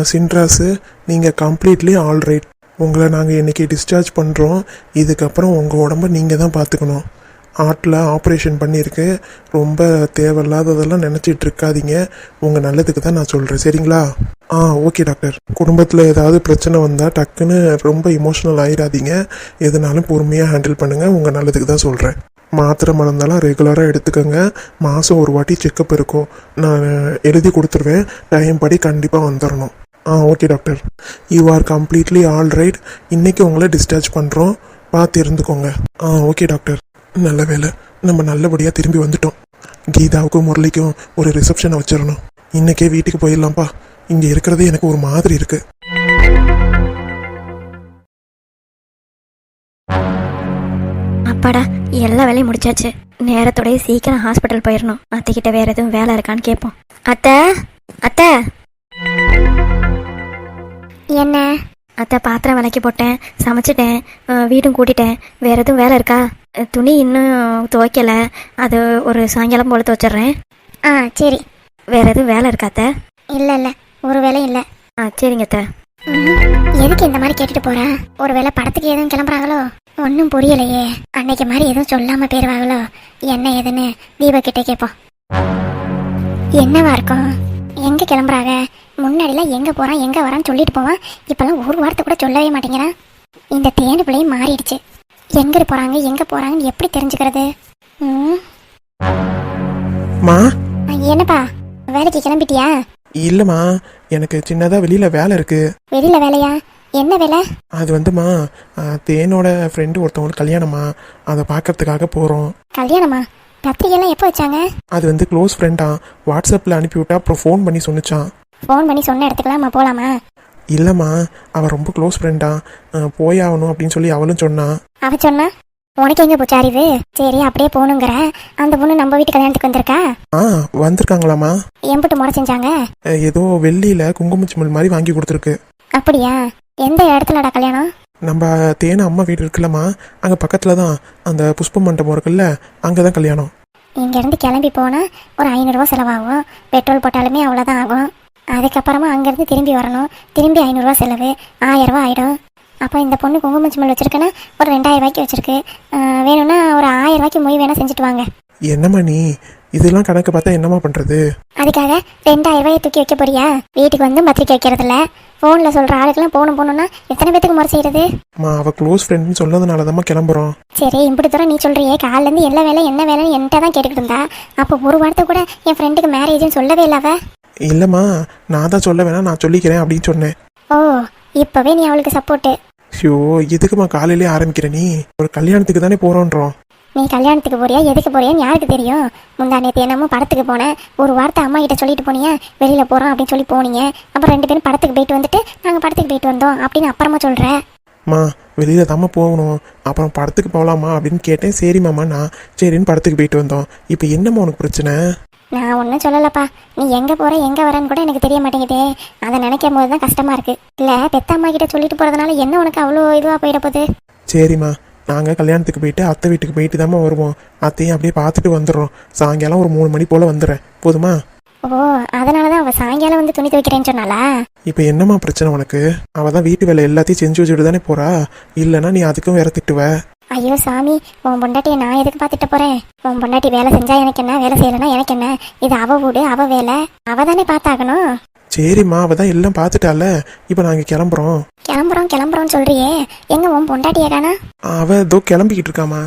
சின்ராஸு, நீங்கள் completely all right. உங்களை நாங்கள் இன்றைக்கி டிஸ்சார்ஜ் பண்ணுறோம். இதுக்கப்புறம் உங்கள் உடம்ப நீங்கள் தான் பார்த்துக்கணும். ஹார்ட்டில் ஆப்ரேஷன் பண்ணியிருக்கு. ரொம்ப தேவையில்லாததெல்லாம் நினச்சிட்டு இருக்காதீங்க. உங்கள் நல்லதுக்கு தான் நான் சொல்கிறேன், சரிங்களா? Okay doctor. குடும்பத்தில் ஏதாவது பிரச்சனை வந்தால் டக்குன்னு ரொம்ப இமோஷ்னல் ஆகிடாதீங்க. எதுனாலும் பொறுமையாக ஹேண்டில் பண்ணுங்கள். உங்கள் நல்லதுக்கு தான் சொல்கிறேன். மாத்திரை மருந்தெல்லாம் ரெகுலராக எடுத்துக்கோங்க. மாதம் ஒரு வாட்டி செக்கப் இருக்கும். நான் எழுதி கொடுத்துருவேன். டைம் படி கண்டிப்பாக வந்துடணும். Okay doctor. You are completely all right. இன்றைக்கி உங்களை டிஸ்சார்ஜ் பண்ணுறோம். பார்த்து இருந்துக்கோங்க. Okay doctor. நல்ல வேலை, நம்ம நல்லபடியாக திரும்பி வந்துட்டோம். கீதாவுக்கும் முரளிக்கும் ஒரு ரிசப்ஷனை வச்சிடணும். இன்றைக்கே வீட்டுக்கு போயிடலாம்ப்பா. இங்கே இருக்கிறதே எனக்கு ஒரு மாதிரி இருக்குது. அப்பாடா, எல்லா வேலையும் முடிச்சாச்சு. நேரத்தோடய சீக்கிரம் ஹாஸ்பிட்டல் போயிடணும். அத்தைக்கிட்ட வேற எதுவும் வேலை இருக்கான்னு கேட்போம். அத்தை அத்தை. என்ன அத்தை? பாத்திரம் விலைக்கு போட்டேன், சமைச்சிட்டேன், வீடும் கூட்டிட்டேன். வேற எதுவும் வேலை இருக்கா? துணி இன்னும் துவைக்கல, அது ஒரு சாயங்காலம் போல துவைச்சிட்றேன். சரி. வேற எதுவும் வேலை இருக்கா அத்தை? இல்லை இல்லை, ஒரு வேலையும் இல்லை. சரிங்க அத்தை. எதுக்கு இந்த மாதிரி கேட்டுட்டு போறேன்? ஒரு வேளை படத்துக்கு எதுவும் கிளம்புறாங்களோ? ஒன்றும் புரியலையே. அன்னைக்கு மாதிரி எதுவும் சொல்லாம போயிருவாங்களோ? என்ன ஏதுன்னு தீபா கிட்டே கேட்போம். என்னவா இருக்கும்? எங்க கிளம்புறாங்க? முன்னாடிலாம் எங்க போறான் எங்க வரான்னு சொல்லிட்டு போவான். இப்பெல்லாம் ஒரு வார்த்தை கூட சொல்லவே மாட்டேங்கிறான். இந்த தேனு பிள்ளையும் மாறிடுச்சு. எங்க போறாங்கன்னு எப்படி தெரிஞ்சுக்கிறது? என்னப்பா, வேலைக்கு கிளம்பிட்டியா? இல்லைம்மா, எனக்கு சின்னதாக வெளியில் வேலை இருக்குது. வெளியில் வேலையா? என்ன வேலை? அது வந்துமா, தேனோட ஃப்ரெண்டு ஒருத்தவங்களுக்கு கல்யாணமா, அதை பார்க்கறதுக்காக போகிறோம். கல்யாணமா? பத்திரிகைலாம் எப்போ வச்சாங்க? அது வந்து க்ளோஸ் ஃப்ரெண்டா, வாட்ஸ்அப்பில் அனுப்பிவிட்டா. அப்புறம் ஃபோன் பண்ணி சொன்னிச்சான். ஃபோன் பண்ணி சொன்ன இடத்துக்குலாம் போகலாமா? இல்லைம்மா, அவள் ரொம்ப க்ளோஸ் ஃப்ரெண்டா, போயாகணும் அப்படின்னு சொல்லி அவளும் சொன்னான். அவ சொன்னா உனக்கு எங்கே போச்சு அறிவு? சரி, அப்படியே போகணுங்கிற. அந்த பொண்ணு நம்ம வீட்டு கல்யாணத்துக்கு வந்திருக்கா? வந்திருக்காங்களாம்மா. எம்பிட்டு முறை செஞ்சாங்க? ஏதோ வெள்ளியில் குங்குமச்சிமல் மாதிரி வாங்கி கொடுத்துருக்கு. அப்படியா? எந்த இடத்துலடா கல்யாணம்? நம்ம தேன அம்மா வீடு இருக்குல்லம்மா, அங்கே பக்கத்தில் தான் அந்த புஷ்ப மண்டபம் இருக்குல்ல, அங்கே தான் கல்யாணம். இங்கேருந்து கிளம்பி போனால் ஒரு 500 ரூபா செலவாகும். பெட்ரோல் போட்டாலுமே அவ்வளோதான் ஆகும். அதுக்கப்புறமா அங்கேருந்து திரும்பி வரணும். திரும்பி 500 ரூபா செலவு, 1000 ரூபா ஆகிடும். அப்போ இந்த பொண்ணு குங்குமச்சிமல் வச்சிருக்கேன்னா ஒரு 2000 ரூபாய்க்கு வச்சிருக்கு. வேணும்னா ஒரு 1000 ரூபாய்க்கு மொய் வேணா செஞ்சுட்டு வாங்க. என்னம்மா நீ இதெல்லாம் கணக்கு பார்த்தா என்னம்மா பண்ணுறது? அதுக்காக 2000 ரூபாயை தூக்கி வைக்க போறியா? வீட்டுக்கு வந்து பத்திரிக்கை வைக்கிறதில்ல, ஃபோனில் சொல்கிற ஆளுக்கெல்லாம் போகணும்னா எத்தனை பேத்துக்கு முறை செய்யறது? அவள் க்ளோஸ் ஃப்ரெண்ட்னு சொன்னதுனால தான் கிளம்புறோம். சரி, இப்படி தூரம் நீ சொல்கிறியே, காலிலேருந்து எல்லா வேலை என்ன வேலைன்னு என்கிட்ட தான் கேட்டுக்கிட்டு இருந்தா. அப்போ ஒரு வார்த்தை கூட என் ஃப்ரெண்டுக்கு மேரேஜ்னு சொல்லவே இல்லாவ. இல்லைம்மா, நான் தான் சொல்ல வேணா, நான் சொல்லிக்கிறேன் அப்படின்னு சொன்னேன். ஓ, இப்போவே நீ அவளுக்கு சப்போர்ட்டு. ஐயோ, எதுக்குமா காலையிலே ஆரம்பிக்கிற? நீ ஒரு கல்யாணத்துக்கு தானே போகிறோன்றோம். நீ கல்யாணத்துக்கு போறியா எதுக்கு போறியான்னு யாருக்கு தெரியும்? முந்தா நேற்று என்னமோ படத்துக்கு போனேன், ஒரு வார்த்தை அம்மா கிட்ட சொல்லிட்டு போனியா, வெளியில் போகிறோம் அப்படின்னு சொல்லி போனீங்க. அப்புறம் 2 பேரும் படத்துக்கு போயிட்டு வந்துட்டு நாங்கள் படத்துக்கு போயிட்டு வந்தோம் அப்படின்னு அப்புறமா சொல்கிறேன். வெளியில் தாம்மா போகணும், அப்புறம் படத்துக்கு போகலாமா அப்படின்னு கேட்டேன். சரிம்மாம்மா, நான் சரின்னு படத்துக்கு போயிட்டு வந்தோம். இப்போ என்னம்மா உனக்கு பிரச்சனை? நான் ஒன்றும் சொல்லலப்பா. நீ எங்கே போகிற எங்கே வரேன்னு கூட எனக்கு தெரிய மாட்டேங்குதே. அதை நினைக்கும் போது தான் கஷ்டமாக இருக்குது. இல்லை, பெத்த அம்மா கிட்ட சொல்லிட்டு போகிறதுனால என்ன உனக்கு அவ்வளோ இதுவாக போயிட போகுது? சரிம்மா, நாங்கள் கல்யாணத்துக்கு போயிட்டு அத்தை வீட்டுக்கு போயிட்டு தாம்மா வருவோம். அத்தையும் அப்படியே பார்த்துட்டு வந்துடுறோம். சாயங்காலம் ஒரு 3 மணி போல் வந்துடுறேன், போதுமா? ஓ, அதனால தான் அவள் சாயங்காலம் வந்து துணி துவைக்கிறேன்னு சொன்னாலா? இப்போ என்னம்மா பிரச்சனை உனக்கு? அவள் தான் வீட்டு வேலை எல்லாத்தையும் செஞ்சு வச்சுட்டு தானே போகிறா. இல்லைன்னா நீ அதுக்கும் வேற திட்டுவ. ஐயோ சாமி, உன் பொண்டாட்டியை நான் எதுக்கு பார்த்துட்டு போகிறேன்? உன் பொண்டாட்டி வேலை செஞ்சா எனக்கு என்ன, வேலை செய்யலைன்னா எனக்கு என்ன? இது அவ வீடு, அவ வேலை, அவ தானே பார்த்தாகணும். சரிம்மா, அவள் தான் எல்லாம் பார்த்துட்டால. இப்போ நாங்கள் கிளம்புறோம். கிளம்புறோம்னு சொல்றியே, எங்க உன் பொண்டாட்டியே காணா? அவள் ஏதோ கிளம்பிக்கிட்டு இருக்காமா.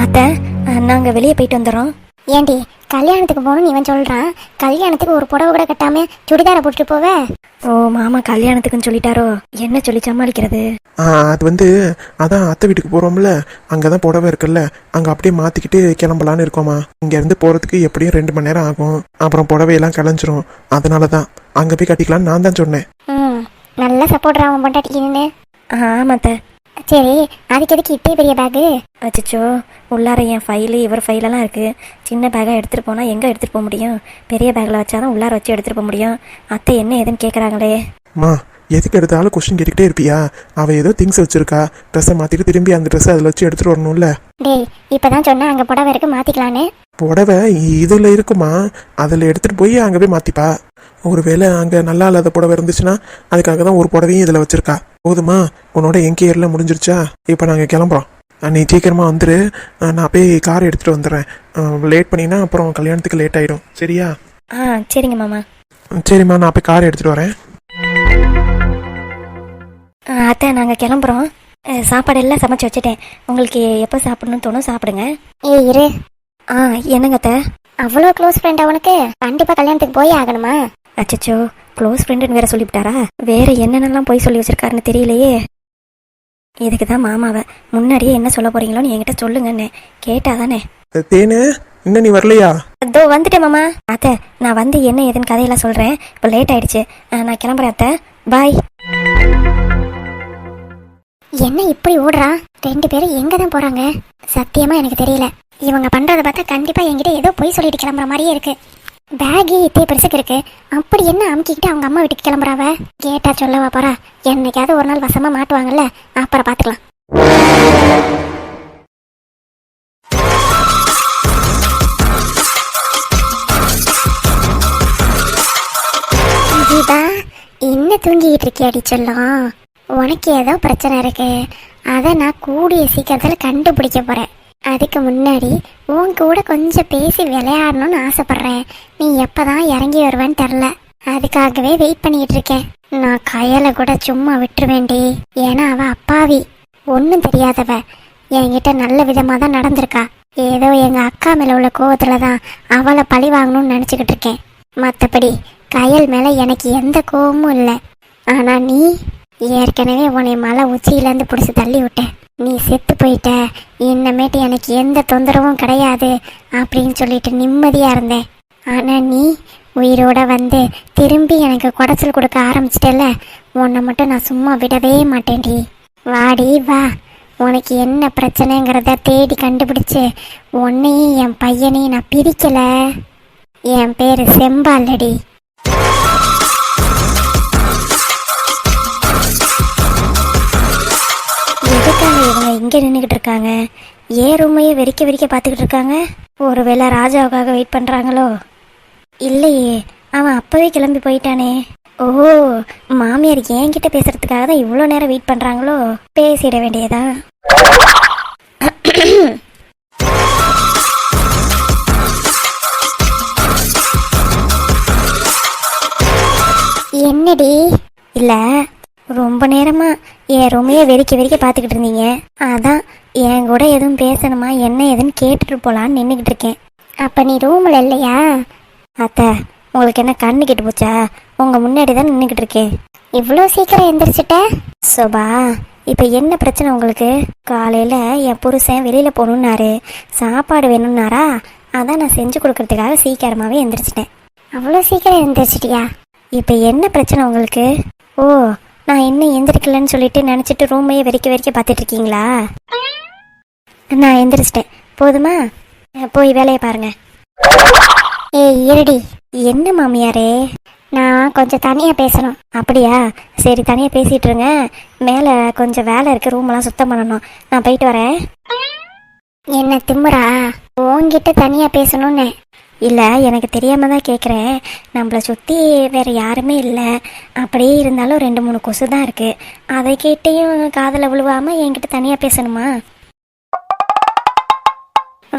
அத்தை, நாங்கள் வெளியே போயிட்டு வந்துடுறோம். ஏண்டி, கல்யாணத்துக்கு போகணும்னு இவன் சொல்கிறான், கல்யாணத்துக்கு ஒரு புடவை கூட கட்டாமல் சுடிதாரை போட்டுட்டு போவே? ஓ, மாமா கல்யாணத்துக்குன்னு சொல்லிட்டாரோ? என்ன சொல்லி சமாளிக்கிறது? அது வந்து அதான் அத்தை வீட்டுக்கு போகிறோம்ல, அங்கே தான் புடவை இருக்குல்ல, அங்கே அப்படியே மாற்றிக்கிட்டு கிளம்பலான்னு இருக்கோமா. இங்கேருந்து போகிறதுக்கு எப்படியும் 2 மணி நேரம் ஆகும். அப்புறம் புடவையெல்லாம் கிளஞ்சிரும். அதனால தான் அங்கே போய் கட்டிக்கலான்னு நான் தான் சொன்னேன். நல்லா சப்போர்ட்ரா அவன் பொண்டாட்டிக்கின்னு. ஆமாத்த. சரி, அதுக்கு எதுக்கு இப்படி பெரிய பேகு? அச்சோ, உள்ளார என் ஃபைலு இவர் ஃபைலெல்லாம் இருக்குது. சின்ன பேக்காக எடுத்துகிட்டு போனால் எங்கே எடுத்துகிட்டு போக முடியும்? பெரிய பேக்கில் வச்சாதான் உள்ளார வச்சு எடுத்துகிட்டு போக முடியும். அத்தை என்ன ஏதுன்னு கேட்குறாங்களே. அம்மா, எதுக்கு எடுத்தாலும் கொஸ்டின் கேட்டுக்கிட்டே இருப்பியா? அவள் ஏதோ திங்ஸ் வச்சிருக்கா, ட்ரெஸ்ஸை மாற்றிட்டு திரும்பி அந்த ட்ரெஸ்ஸை அதில் வச்சு எடுத்துகிட்டு வரணும்ல. டேய், இப்போ தான் சொன்னேன் அங்கே புடவை இருக்கு மாற்றிக்கலான்னு. புடவை இதில் இருக்குமா, அதில் எடுத்துகிட்டு போய் அங்கே போய் மாற்றிப்பா. ஒருவேளை அங்கே நல்லா இல்லாத புடவை இருந்துச்சுன்னா அதுக்காக தான் ஒரு புடவையும் இதில் வச்சிருக்கா. போதுமா, உன்னோட என்கேயர்லாம் முடிஞ்சிருச்சா? இப்போ நாங்கள் கிளம்புறோம். நீ சீக்கிரமாக வந்துரு. நான் போய் கார் எடுத்துகிட்டு வந்துடுறேன். லேட் பண்ணினா அப்புறம் கல்யாணத்துக்கு லேட் ஆகிடும். சரியா? சரிங்க மாமா. சரிம்மா, நான் போய் கார் எடுத்துகிட்டு வரேன். அத்தை, நாங்கள் கிளம்புறோம். சாப்பாடு எல்லாம் சமைச்சு வச்சுட்டேன். உங்களுக்கு எப்போ சாப்பிடணும்னு தோணும் சாப்பிடுங்க. இரு. என்னங்க அத்தை? அவ்வளோ க்ளோஸ் ஃப்ரெண்ட் அவனுக்கு? கண்டிப்பாக கல்யாணத்துக்கு போய் ஆகணுமா? அச்சச்சோ, க்ளோஸ் ஃப்ரெண்டுன்னு வேற சொல்லிவிட்டாரா? வேற என்னென்னலாம் போய் சொல்லி வச்சிருக்காருன்னு தெரியலையே. இதுக்கு தான் மாமாவை முன்னாடியே என்ன சொல்ல போறீங்களோன்னு என்கிட்ட சொல்லுங்கன்னு கேட்டாதானே. தேனு, இன்னும் நீ வரலையா? அதோ வந்துட்டேன் மாமா. அத்தை, நான் வந்து என்ன ஏதுன்னு கதையெல்லாம் சொல்கிறேன். இப்போ லேட் ஆயிடுச்சு, நான் கிளம்புறேன் அத்தை. பாய். என்ன இப்படி ஓடுறா? 2 பேரும் எங்கே தான் போகிறாங்க? சத்தியமாக எனக்கு தெரியல. இவங்க பண்ணுறதை பார்த்தா கண்டிப்பாக என்கிட்ட ஏதோ பொய் சொல்லிட்டு கிளம்புற மாதிரியே இருக்கு. பேகு இத்தே பெருசுக்கு இருக்கு, அப்படி என்ன அமுக்கிக்கிட்டு அவங்க அம்மா வீட்டுக்கு கிளம்புறாவ? கேட்டா சொல்லவா போறா? என்னைக்காவது ஒரு நாள் வசமா மாட்டுவாங்கல்ல, அப்புறம் பார்த்துக்கலாம். கீதா, என்ன தூங்கிக்கிட்டு இருக்கியாடி செல்லம்? உனக்கு ஏதோ பிரச்சனை இருக்கு, அதை நான் கூடிய சீக்கிரத்தில் கண்டுபிடிக்க போறேன். அதுக்கு முன்னாடி உன் கூட கொஞ்சம் பேசி விளையாடணும்னு ஆசைப்படுறேன். நீ எப்பதான் இறங்கி வருவேன்னு தெரில, அதுக்காகவே வெயிட் பண்ணிட்டு இருக்கேன். நான் கையில கூட சும்மா விட்டுருவேண்டி. ஏன்னா அவ அப்பாவி, ஒன்றும் தெரியாதவ. என்கிட்ட நல்ல விதமாக தான் நடந்திருக்கா. ஏதோ எங்கள் அக்கா மேலே உள்ள கோவத்துல தான் அவளை பழி வாங்கணும்னு நினச்சிக்கிட்டு இருக்கேன். மற்றபடி கயல் மேலே எனக்கு எந்த கோவமும் இல்லை. ஆனால் நீ ஏற்கனவே உன்னை மலை உச்சியிலேருந்து பிடிச்சி தள்ளி விட்டேன். நீ செத்து போயிட்ட, இன்னமேட்டு எனக்கு எந்த தொந்தரவும் கிடையாது அப்படின்னு சொல்லிட்டு நிம்மதியாக இருந்தேன். ஆனால் நீ உயிரோட வந்து திரும்பி எனக்கு குடைச்சல் கொடுக்க ஆரம்பிச்சிட்டல, உன்னை மட்டும் நான் சும்மா விடவே மாட்டேன்டி. வாடி வா, உனக்கு என்ன பிரச்சனைங்கிறத தேடி கண்டுபிடிச்சு உன்னையும் என் பையனையும் நான் பிரிக்கலை. என் பேர் செம்பாலடி. எதுக்காக இவங்க இங்கே நின்றுக்கிட்டு இருக்காங்க? ஏன் ரூமையே வெறிக்க பார்த்துக்கிட்டு இருக்காங்க? ஒருவேளை ராஜாவுக்காக வெயிட் பண்ணுறாங்களோ? இல்லையே, அவன் அப்போவே கிளம்பி போயிட்டானே. ஓ, மாமியார் என்கிட்ட பேசுறதுக்காக தான் இவ்வளோ நேரம் வெயிட் பண்ணுறாங்களோ? பேசிட வேண்டியதா? என்னடி? இல்லை, ரொம்ப நேரமா என் ரூமையே வெறிக்க பார்த்துக்கிட்டு இருந்தீங்க. அதான் என் கூட எதுவும் பேசணுமா என்ன ஏதுன்னு கேட்டுட்டு போகலான்னு நின்றுக்கிட்டு இருக்கேன். அப்போ நீ ரூமில் இல்லையா? அத்தை, உங்களுக்கு என்ன கண்ணு கெட்டு போச்சா? உங்கள் முன்னாடி தான் நின்றுக்கிட்டு இருக்கேன். இவ்வளோ சீக்கிரம் எந்திரிச்சிட்ட? சோபா, இப்போ என்ன பிரச்சனை உங்களுக்கு? காலையில் என் புருஷன் வெளியில் போகணுன்னாரு, சாப்பாடு வேணும்னாரா, அதான் நான் செஞ்சு கொடுக்கறதுக்காக சீக்கிரமாகவே எந்திரிச்சிட்டேன். அவ்வளோ சீக்கிரம் எந்திரிச்சிட்டியா? இப்போ என்ன பிரச்சனை உங்களுக்கு? ஓ, நான் இன்னும் எந்திரிக்கலன்னு சொல்லிட்டு நினச்சிட்டு ரூமையே வெறிக்க பார்த்துட்டு இருக்கீங்களா? நான் எந்திரிச்சிட்டேன், போதுமா? போய் வேலையை பாருங்க. ஏய் இருடி. என்ன மாமியாரே? நான் கொஞ்சம் தனியாக பேசணும். அப்படியா? சரி, தனியாக பேசிகிட்டு இருங்க. மேலே கொஞ்சம் வேலை இருக்குது, ரூமெல்லாம் சுத்தம் பண்ணணும். நான் போயிட்டு வரேன். என்ன திமுறா? உன்கிட்ட தனியாக பேசணும்னு இல்லை, எனக்கு தெரியாமல் தான் கேட்குறேன். நம்மளை சுற்றி வேறு யாருமே இல்லை. அப்படியே இருந்தாலும் 2-3 கொசு தான் இருக்குது. அதை கேட்டையும் காதில் விழுவாமல் என்கிட்ட தனியாக பேசணுமா?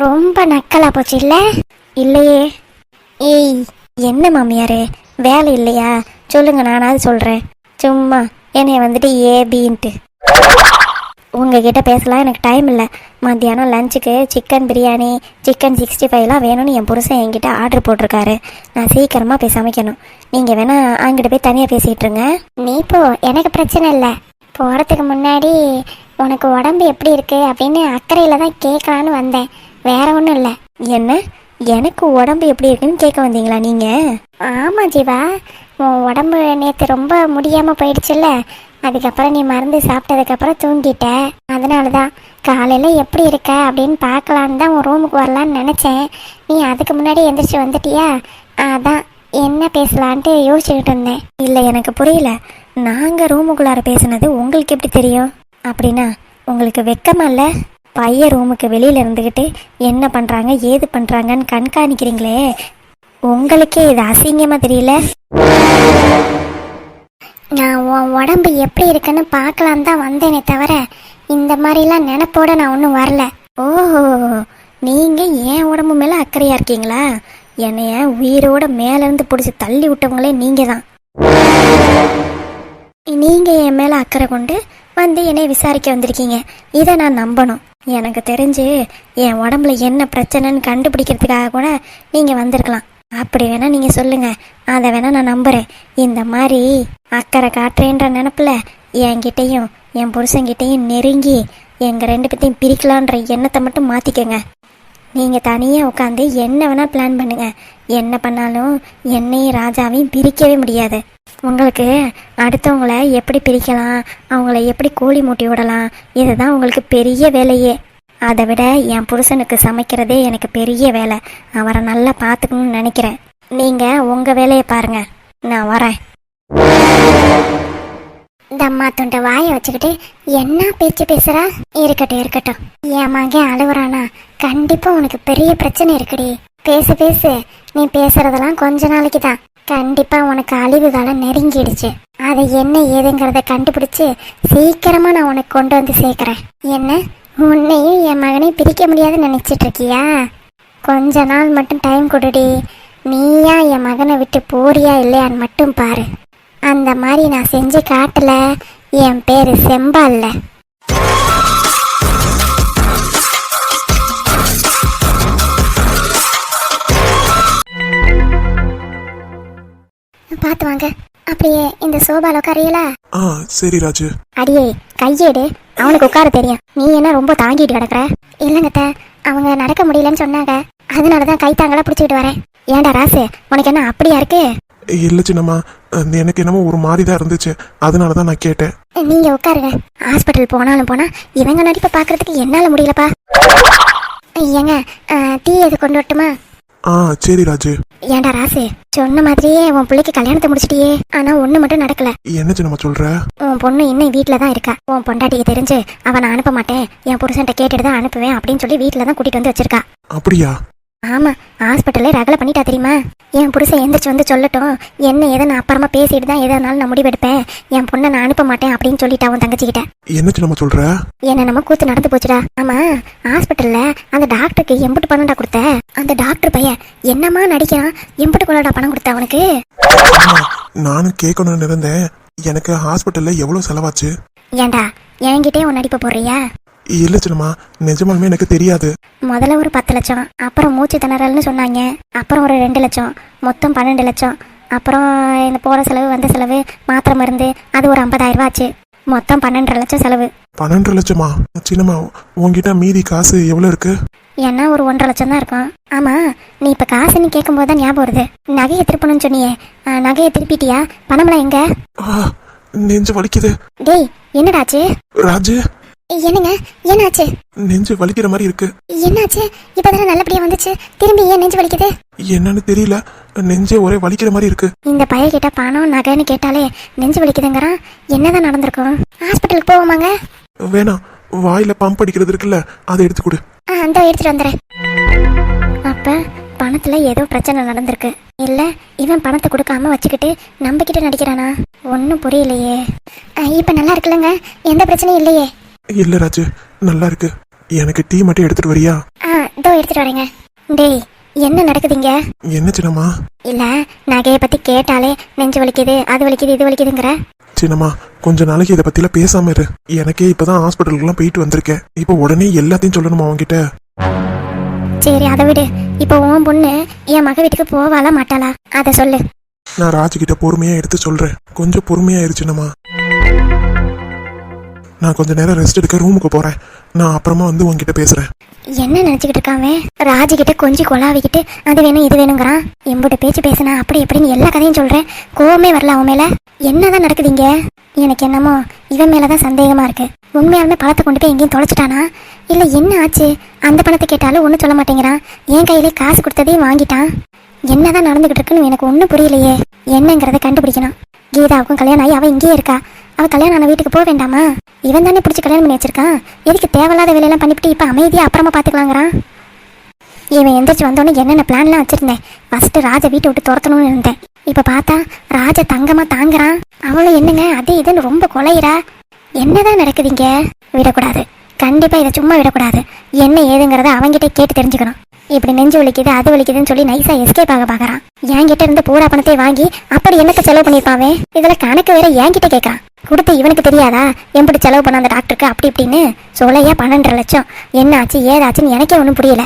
ரொம்ப நக்கலா போச்சு இல்லை? இல்லையே. ஏய், என்ன மாமியாரே, வேலை இல்லையா சொல்லுங்க, நானாவது சொல்கிறேன். சும்மா என்னைய வந்துட்டு ஏபின்ட்டு. உங்ககிட்ட பேசலாம் எனக்கு டைம் இல்லை. மத்தியானம் லஞ்சுக்கு சிக்கன் பிரியாணி, சிக்கன் 65லாம் வேணும்னு என் புருஷன் என்கிட்ட ஆர்டர் போட்டிருக்காரு. நான் சீக்கிரமாக போய் சமைக்கணும். நீங்கள் வேணா அங்கிட்ட போய் தனியாக பேசிகிட்டு இருங்க. நீ போ, எனக்கு பிரச்சனை இல்லை. போகிறதுக்கு முன்னாடி உனக்கு உடம்பு எப்படி இருக்கு அப்படின்னு அக்கறையில் தான் கேட்கலான்னு வந்தேன், வேற ஒன்றும் இல்லை. என்ன, எனக்கு உடம்பு எப்படி இருக்குன்னு கேட்க வந்தீங்களா நீங்கள்? ஆமாம் ஜீவா, உன் உடம்பு நேற்று ரொம்ப முடியாமல் போயிடுச்சுல்ல, அதுக்கப்புறம் நீ மருந்து சாப்பிட்டதுக்கப்புறம் தூங்கிட்ட. அதனால தான் காலையில் எப்படி இருக்க அப்படின்னு பார்க்கலான்னு தான் உன் ரூமுக்கு வரலான்னு நினச்சேன். நீ அதுக்கு முன்னாடி எந்திரிச்சு வந்துட்டியா, அதான் என்ன பேசலான்ட்டு யோசிச்சுக்கிட்டு இருந்தேன். இல்லை, எனக்கு புரியல. நாங்கள் ரூமுக்குள்ளார பேசுனது உங்களுக்கு எப்படி தெரியும்? அப்படின்னா உங்களுக்கு வெக்கமா இல்லை? பையன் ரூமுக்கு வெளியில் இருந்துக்கிட்டு என்ன பண்ணுறாங்க ஏது பண்ணுறாங்கன்னு கண்காணிக்கிறீங்களே, உங்களுக்கே இது அசிங்கமாக தெரியல? நான் உன் உடம்பு எப்படி இருக்குன்னு பார்க்கலான்னு தான் வந்தேனே தவிர இந்த மாதிரிலாம் நினைப்போட நான் ஒன்றும் வரல. ஓஹோ, நீங்கள் ஏன் உடம்பு மேலே அக்கறையாக இருக்கீங்களா? என்னைய உயிரோட மேலேருந்து பிடிச்சி தள்ளி விட்டவங்களே நீங்கள் தான். நீங்கள் என் மேலே அக்கறை கொண்டு வந்து என்னை விசாரிக்க வந்திருக்கீங்க. இதை நான் நம்பணும். எனக்கு தெரிஞ்சு என் உடம்புல என்ன பிரச்சனைன்னு கண்டுபிடிக்கிறதுக்காக கூட நீங்கள் வந்திருக்கலாம். அப்படி வேணா நீங்கள் சொல்லுங்கள், அதை வேணா நான் நம்புகிறேன். இந்த மாதிரி அக்கறை காட்டுறேன்ற நினப்பில் என்கிட்டையும் என் புருஷன்கிட்டையும் நெருங்கி எங்கள் 2 பேர்த்தையும் பிரிக்கலான்ற எண்ணத்தை மட்டும் மாற்றிக்கங்க. நீங்கள் தனியாக உட்காந்து என்ன வேணால் பிளான் பண்ணுங்கள். என்ன பண்ணாலும் என்னையும் ராஜாவையும் பிரிக்கவே முடியாது. உங்களுக்கு அடுத்தவங்கள எப்படி பிரிக்கலாம், அவங்கள எப்படி கோழி மூட்டி விடலாம், இதுதான் உங்களுக்கு பெரிய வேலையே. அதை விட என் புருஷனுக்கு சமைக்கிறதே எனக்கு பெரிய வேலை. அவரை நல்லா பார்த்துக்கணும்னு நினைக்கிறேன். நீங்கள் உங்கள் வேலையை பாருங்கள், நான் வரேன். தம்மா துண்ட வாயை வச்சுக்கிட்டு என்ன பேச்சு பேசுறா? இருக்கட்டும் இருக்கட்டும், என் மகன் அழுவுறானா கண்டிப்பா உனக்கு பெரிய பிரச்சனை இருக்குடி. பேசு பேசு, நீ பேசுறதெல்லாம் கொஞ்ச நாளைக்கு தான். கண்டிப்பா உனக்கு அழிவு காலம் நெருங்கிடுச்சு. அதை என்ன ஏதுங்கிறத கண்டுபிடிச்சு சீக்கிரமா நான் உனக்கு கொண்டு வந்து சேர்க்கிறேன். என்ன, உன்னையும் என் மகனையும் பிரிக்க முடியாதுன்னு நினைச்சிட்டு இருக்கியா? கொஞ்ச நாள் மட்டும் டைம் கொடுடி. நீயா என் மகனை விட்டு போறியா இல்லையான்னு மட்டும் பாரு. அந்த மாதிரி நான் செஞ்சு காட்டல, என் பேரு செம்பால்ல. பார்த்து வாங்க. அப்படியே இந்த சோபால உட்காரியலா? சரி ராஜு. அடியே கையேடு, அவனுக்கு உட்கார தெரியும். நீ என்ன ரொம்ப தாங்கிட்டு கிடக்குற? இல்லைங்கத்த, அவங்க நடக்க முடியலன்னு சொன்னாங்க, அதனாலதான் கை தாங்களா பிடிச்சிக்கிட்டு வரேன். ஏண்டா ராசு, உனக்கு என்ன அப்படியா இருக்கு? இல்ல சின்னம்மா, எனக்கு என்னமோ ஒரு மாதிரி தான் இருந்துச்சு, அதனாலதான் நான் கேட்டேன். நீங்க உட்காருங்க. ஹாஸ்பிட்டல் போனாலும் போனா இவங்க நடிப்பை பாக்குறதுக்கு என்னால முடியலப்பா. ஏங்க, டீ எது கொண்டு வரட்டுமா? சரி ராஜு. ஏண்டா ராசு, சொன்ன மாதிரியே உன் பிள்ளைக்கு கல்யாணத்தை முடிச்சிட்டியே, ஆனா ஒண்ணு மட்டும் நடக்கல. என்ன சின்னம்மா சொல்ற? உன் பொண்ணு இன்னும் வீட்டுல தான் இருக்கா. உன் பொண்டாட்டிக்கு தெரிஞ்சு அவனை அனுப்ப மாட்டேன், என் புருஷன்ட்ட கேட்டுட்டு தான் அனுப்புவேன் அப்படின்னு சொல்லி வீட்டுல தான் கூட்டிட்டு வந்து வச்சிருக்கா. அப்படியா? ஆமா, ஹாஸ்பிட்டல்ல ரகலை பண்ணிட்டா தெரியுமா? என் புருஷன் எந்திரிச்சு வந்து சொல்லட்டும், என்ன ஏதோ நான் அப்புறமா பேசிட்டு தான் எதனாலும் நான் முடிவெடுப்பேன், என் பொண்ணை நான் அனுப்ப மாட்டேன் அப்படின்னு சொல்லிட்டா உன் தங்கச்சிக்கிட்ட. என்ன சின்னம்மா சொல்ற? என்ன நம்ம கூத்து நடந்து போச்சுடா. ஆமா, ஹாஸ்பிட்டல்ல அந்த டாக்டருக்கு எம்புட்டு பணம்டா கொடுத்த? அந்த டாக்டர் பையன் என்னமா நடிக்கிறான், எம்புட்டு கொள்ளடா பணம் கொடுத்த அவனுக்கு? நானும் கேட்கணும்னு இருந்தேன். எனக்கு ஹாஸ்பிட்டல்ல எவ்வளவு செலவாச்சு? ஏண்டா என்கிட்டே உன் நடிப்ப போடுறியா? இல்ல சின்னம்மா, நிஜமாலுமே எனக்கு தெரியாது. முதல்ல ஒரு 10 லட்சம், அப்புறம் மூச்சு திணறல்னு சொன்னாங்க, அப்புறம் ஒரு 2 லட்சம், மொத்தம் 12 லட்சம். அப்புறம் இந்த போற செலவு வந்த செலவு மாத்திரை மருந்து அது ஒரு 50,000 ரூபா ஆச்சு. மொத்தம் 12 லட்சம் செலவு. 12 லட்சமா? சின்னம்மா, உங்ககிட்ட மீதி காசு எவ்வளவு இருக்கு? ஏன்னா ஒரு 1.5 லட்சம் தான் இருக்கும். ஆமா, நீ இப்ப காசுன்னு கேட்கும் போது தான் ஞாபகம் வருது. நகையை திருப்பணும்னு சொன்னியே, நகையை திருப்பிட்டியா? பணம்லாம் எங்க? நெஞ்சு வலிக்குது. டேய், என்னடாச்சு? ராஜு, என்னங்க, என்னாச்சு? நெஞ்சு வலிக்கிற மாதிரி இருக்கு. என்னாச்சு? இப்பதானே நல்லபடியா வந்துச்சு, திரும்பி ஏன் நெஞ்சு வலிக்குது? என்னன்னு தெரியல, நெஞ்சே ஒரே வலிக்கிற மாதிரி இருக்கு. இந்த பைய கிட்ட பணம் நகைன்னு கேட்டாலே நெஞ்சு வலிக்குதுங்கிறான். என்னதான் நடந்திருக்கும்? ஹாஸ்பிட்டலுக்கு போவோமாங்க? வேணாம், வாயில பம்ப் அடிக்கிறது இருக்குல்ல, அதை எடுத்து கொடு. அந்த எடுத்துட்டு வந்துடுறேன். அப்ப பணத்துல ஏதோ பிரச்சனை நடந்திருக்கு. இல்ல இவன் பணத்தை கொடுக்காம வச்சுக்கிட்டு நம்ம கிட்ட நடிக்கிறானா? ஒன்னும் புரியலையே. இப்ப நல்லா இருக்குல்லங்க, எந்த பிரச்சனையும் இல்லையே? இல்ல ராஜு, நல்லா இருக்கு. எனக்கு டீ மட்டும் எடுத்துட்டு வரியா? இதோ எடுத்துட்டு வரேங்க. டேய், என்ன நடக்குதுங்க? என்ன சின்னம்மா? இல்ல, நகையை பத்தி கேட்டாலே நெஞ்சு வலிக்குது, அது வலிக்குது, இது வலிக்குதுங்கிற. சின்னம்மா, கொஞ்ச நாளைக்கு இதை பத்திலாம் பேசாம இரு. எனக்கே இப்பதான் ஹாஸ்பிட்டலுக்குலாம் போயிட்டு வந்திருக்கேன். இப்போ உடனே எல்லாத்தையும் சொல்லணுமா அவன்கிட்ட? சரி, அதை விடு. இப்போ உன் பொண்ணு என் மக வீட்டுக்கு போவாளா மாட்டாளா அதை சொல்லு. நான் ராஜுகிட்ட பொறுமையா எடுத்து சொல்றேன். கொஞ்சம் பொறுமையா இரு சின்னம்மா. நான் கொஞ்ச நேரம் ரெஸ்ட் எடுக்க ரூமுக்கு போறேன். நான் அப்புறமா வந்து உன்கிட்ட பேசுறேன். என்ன நினைச்சுக்கிட்டு இருக்காவே? ராஜுகிட்ட கொஞ்சம் கொலாவிக்கிட்டு அது வேணும் இது வேணுங்கிறான். எம்போட பேச்சு பேசினா அப்படி எப்படின்னு எல்லா கதையும் சொல்றேன். கோவமே வரல அவன் மேல. என்னதான் நடக்குதுங்க? எனக்கு என்னமோ இவன் மேலதான் சந்தேகமா இருக்கு. உண்மையாலுமே பணத்தை கொண்டு போய் எங்கேயும் தொலைச்சிட்டானா? இல்ல என்ன ஆச்சு? அந்த பணத்தை கேட்டாலும் ஒன்றும் சொல்ல மாட்டேங்கிறான். என் கையிலே காசு கொடுத்ததையும் வாங்கிட்டான். என்னதான் நடந்துகிட்டு இருக்குன்னு எனக்கு ஒன்றும் புரியலையே. என்னங்கிறத கண்டுபிடிக்கணும். கீதாவுக்கும் கல்யாணம் ஆகி அவன் இங்கேயே இருக்கா. அவ கல்யாணம் ஆன வீட்டுக்கு போக வேண்டாமா? இவன் தானே பிடிச்சி கல்யாணம் பண்ணி வச்சிருக்கான். எதுக்கு தேவையில்லாத வேலையெல்லாம் பண்ணிவிட்டு இப்போ அமைதியாக அப்புறமா பார்த்துக்கலாங்கிறான். இவன் எந்திரிச்சு வந்தோடனே என்னென்ன பிளான்லாம் வச்சிருந்தேன். ஃபர்ஸ்ட் ராஜை வீட்டை விட்டு துரத்தணும்னு இருந்தேன். இப்போ பார்த்தா ராஜா தங்கமா தாங்குறான். அவளும் என்னங்க அது இதுன்னு ரொம்ப கொலையிறா. என்னதான் நடக்குதுங்க? விடக்கூடாது, கண்டிப்பா இதை சும்மா விடக்கூடாது. என்ன ஏதுங்கிறத அவங்கிட்ட கேட்டு தெரிஞ்சுக்கணும். இப்படி நெஞ்சு வலிக்குது அது வலிக்குதுன்னு சொல்லி நைஸா எஸ்கேப் ஆக பாக்குறான். என்கிட்ட இருந்து பூரா பணத்தை வாங்கி அப்படி என்னத்தை செலவு பண்ணிருப்பாவே? இதுல கணக்கு வேற என்கிட்ட கேட்கறான். கொடுத்து இவனுக்கு தெரியாதா எப்படி செலவு பண்ண அந்த டாக்டருக்கு அப்படி இப்படின்னு? சொல்லையா 12.5 லட்சம். என்ன ஆச்சு ஏதாச்சுன்னு எனக்கே ஒன்றும் புரியல.